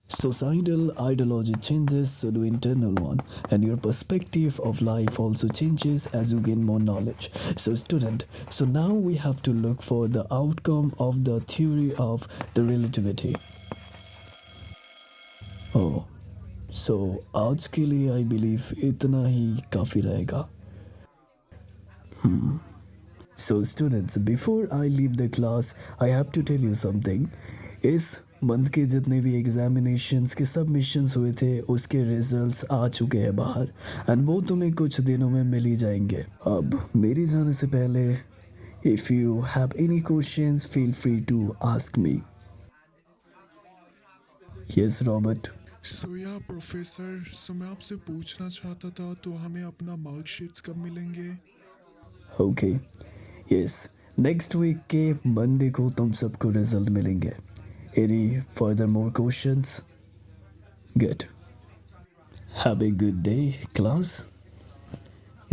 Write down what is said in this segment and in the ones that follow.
Societal ideology changes, so do internal one, and your perspective of life also changes as you gain more knowledge. So, student, so now we have to look for the outcome of the theory of the relativity. Oh, so आज के लिए I believe इतना ही काफ़ी रहेगा. So students, before I leave the class, I have to tell you something. इस month के जितने भी एग्जामिनेशंस के सबमिशंस हुए थे उसके रिजल्ट्स आ चुके हैं बाहर एंड वो तुम्हें कुछ दिनों में मिल ही जाएंगे. अब मेरी जाने से पहले if you have any questions feel free to ask me. Yes Robert. या प्रोफेसर, मैं आपसे पूछना चाहता था तो हमें अपना मार्कशीट्स कब मिलेंगे? ओके. यस, नेक्स्ट वीक के मंडे को तुम सबको रिजल्ट मिलेंगे. Any further more questions? Good. Have a good day class.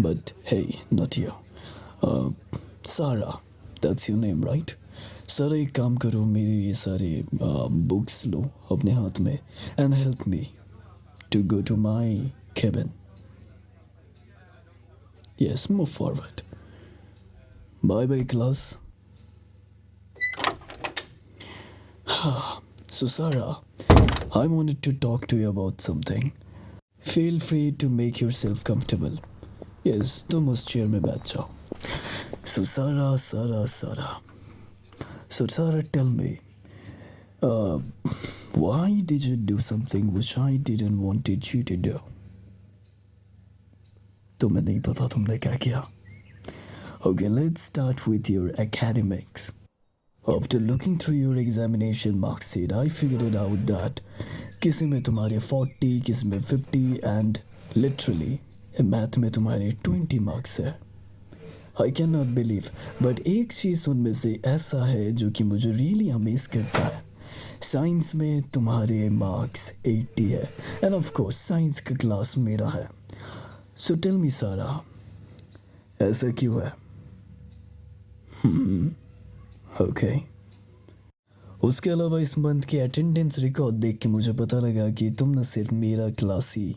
But hey, not you. Sarah, that's your name right? Sir एक काम करो, मेरे ये सारे बुक्स लो अपने हाथ में and help me to go to my cabin. Yes, move forward. Bye bye, class. So, Sarah, I wanted to talk to you about something. Feel free to make yourself comfortable. Yes, तुम उस chair में बैठ जाओ. So, Sarah. So, Sarah, tell me, why did you do something which I didn't wanted you to do? तुम्हें नहीं पता तुमने क्या किया? Okay, let's start with your academics. After looking through your examination mark sheet, I figured out that किसी में तुम्हारे 40, किसी में 50 and literally मैथ में तुम्हारे 20 मार्क्स है. I cannot believe, but एक चीज़ उनमें से ऐसा है जो कि मुझे really अमेज करता है. साइंस में तुम्हारे मार्क्स 80 है and of course साइंस का क्लास मेरा है. So tell me सारा, ऐसा क्यों है? ओके. उसके अलावा इस मंथ के अटेंडेंस रिकॉर्ड देख के मुझे पता लगा कि तुमने सिर्फ मेरा क्लास ही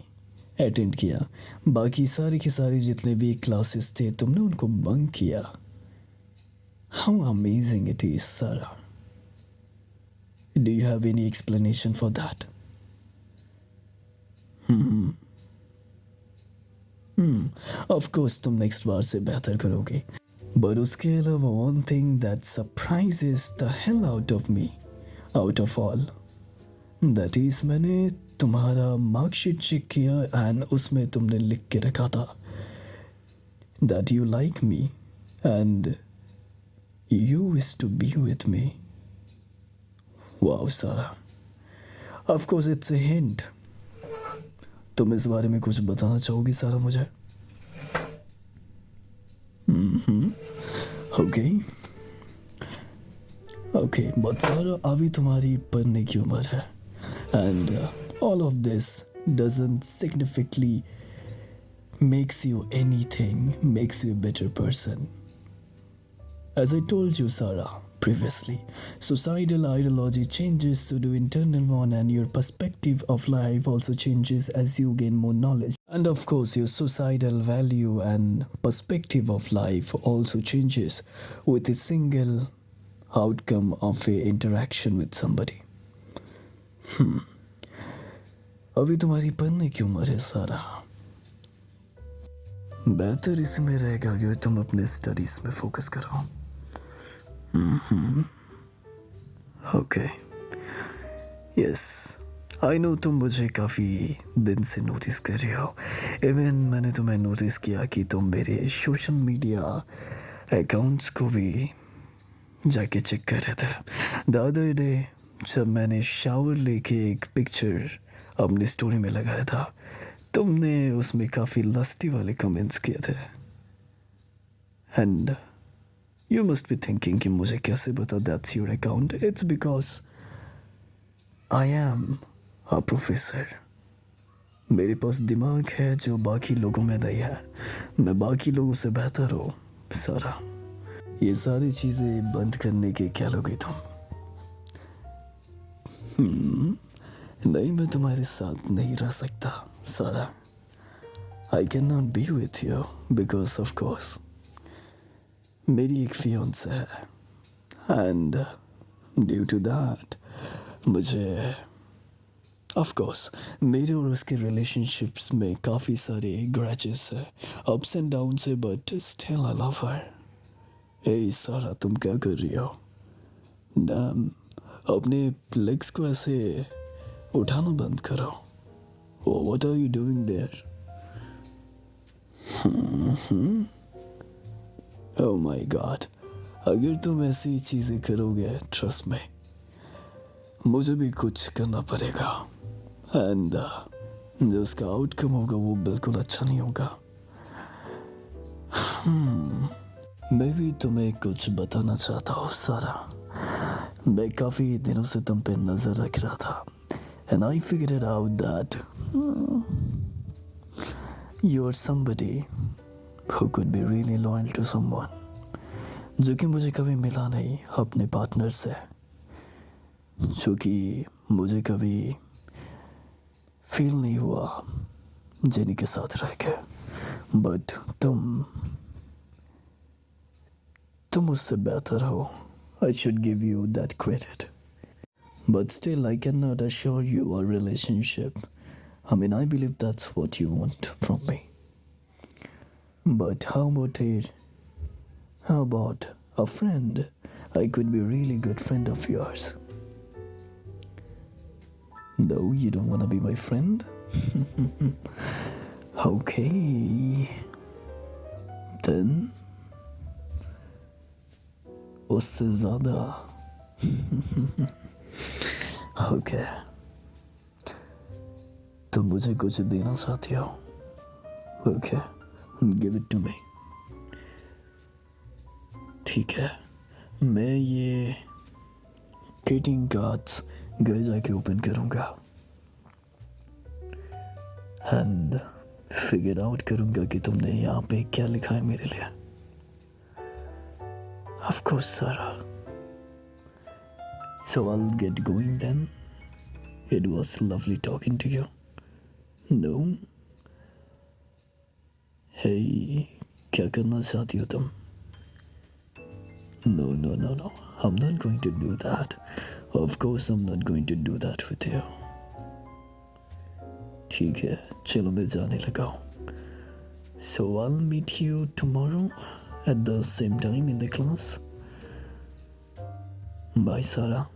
अटेंड किया. बाकी सारे के सारे जितने भी क्लासेस थे तुमने उनको बंक किया. हाउ अमेजिंग इट इज सारा. Do you have any explanation for that? Of course तुम नेक्स्ट बार से बेहतर करोगे. But उसके अलावा one thing that surprises the hell out of me, out of all, that is मैंने तुम्हारा मार्कशीट चेक किया एंड उसमें तुमने लिख के रखा था that you like me and you wish to be with me. Wow, Sarah. Of course it's a hint. तुम इस बारे में कुछ बताना चाहोगी सारा मुझे? ओके, बट सारा अभी तुम्हारी पढ़ने की उम्र है and all of this doesn't significantly makes you anything, makes you a better person. As I told you, Sarah, previously, societal ideology changes, so do internal one, and your perspective of life also changes as you gain more knowledge. And of course, your societal value and perspective of life also changes with a single outcome of a interaction with somebody. अभी तुम्हारी पढ़ने की उम्र है सारा. बेहतर इसमें रहेगा अगर तुम अपने स्टडीज में फोकस करो. ओके, यस, आई नो तुम मुझे काफ़ी दिन से नोटिस कर रहे हो. इवन मैंने तुम्हें नोटिस किया कि तुम मेरे सोशल मीडिया अकाउंट्स को भी जाके चेक कर रहे थे. द अदर डे जब मैंने शावर लेके एक पिक्चर अपनी स्टोरी में लगाया था, तुमने उसमें काफ़ी लस्टी वाले कमेंट्स किए थे. And you must be thinking कि मुझे कैसे पता that's your account. It's because I am a professor. मेरे पास दिमाग है जो बाकी लोगों में नहीं है. मैं बाकी लोगों से बेहतर हूँ सारा. ये सारी चीज़ें बंद करने के क्या लोगे तुम? नहीं, मैं तुम्हारे साथ नहीं रह सकता सारा. I cannot be with you because of course मेरी एक fiance है and due to that मुझे of course मेरे और उसके relationships में काफ़ी सारे grudges है, ups and downs है, but still I love her. ए सारा, तुम क्या कर रही हो? Damn, अपने legs को ऐसे उठाना बंद करो. Oh, what are you doing there? Oh my God, अगर तुम ऐसी चीज़ें करोगे, trust me, मुझे भी कुछ करना पड़ेगा and जो उसका आउटकम होगा वो बिल्कुल अच्छा नहीं होगा. मैं भी तुम्हें कुछ बताना चाहता हूँ सारा. मैं काफ़ी दिनों से तुम पे नज़र रख रहा था and I figured out that you're somebody who could be really loyal to someone, जो कि मुझे कभी मिला नहीं अपने पार्टनर से, जो कि मुझे कभी फील नहीं हुआ जेनी के साथ रह के. बट तुम उससे बेहतर हो. I should give you that credit. But still, I cannot assure you a relationship. I mean, I believe that's what you want from me. But how about it? How about a friend? I could be a really good friend of yours. No, you don't want to be my friend? Okay. Then, उससे ज़्यादा. Okay. तुम मुझे कुछ देना चाहती हो? Okay. Give it to me. ठीक है, मैं ये greeting cards घर जाके ओपन करूँगा and figure out करूँगा कि तुमने यहाँ पे क्या लिखा है मेरे लिए. Of course, Sarah. So I'll get going then. It was lovely talking to you. No? Hey, क्या करना चाहती हो तुम? No, no, no, no. I'm not going to do that. Of course I'm not going to do that with you. ठीक है, चलो मैं जाने लगा हूँ. So I'll meet you tomorrow at the same time in the class. Bye, Sarah.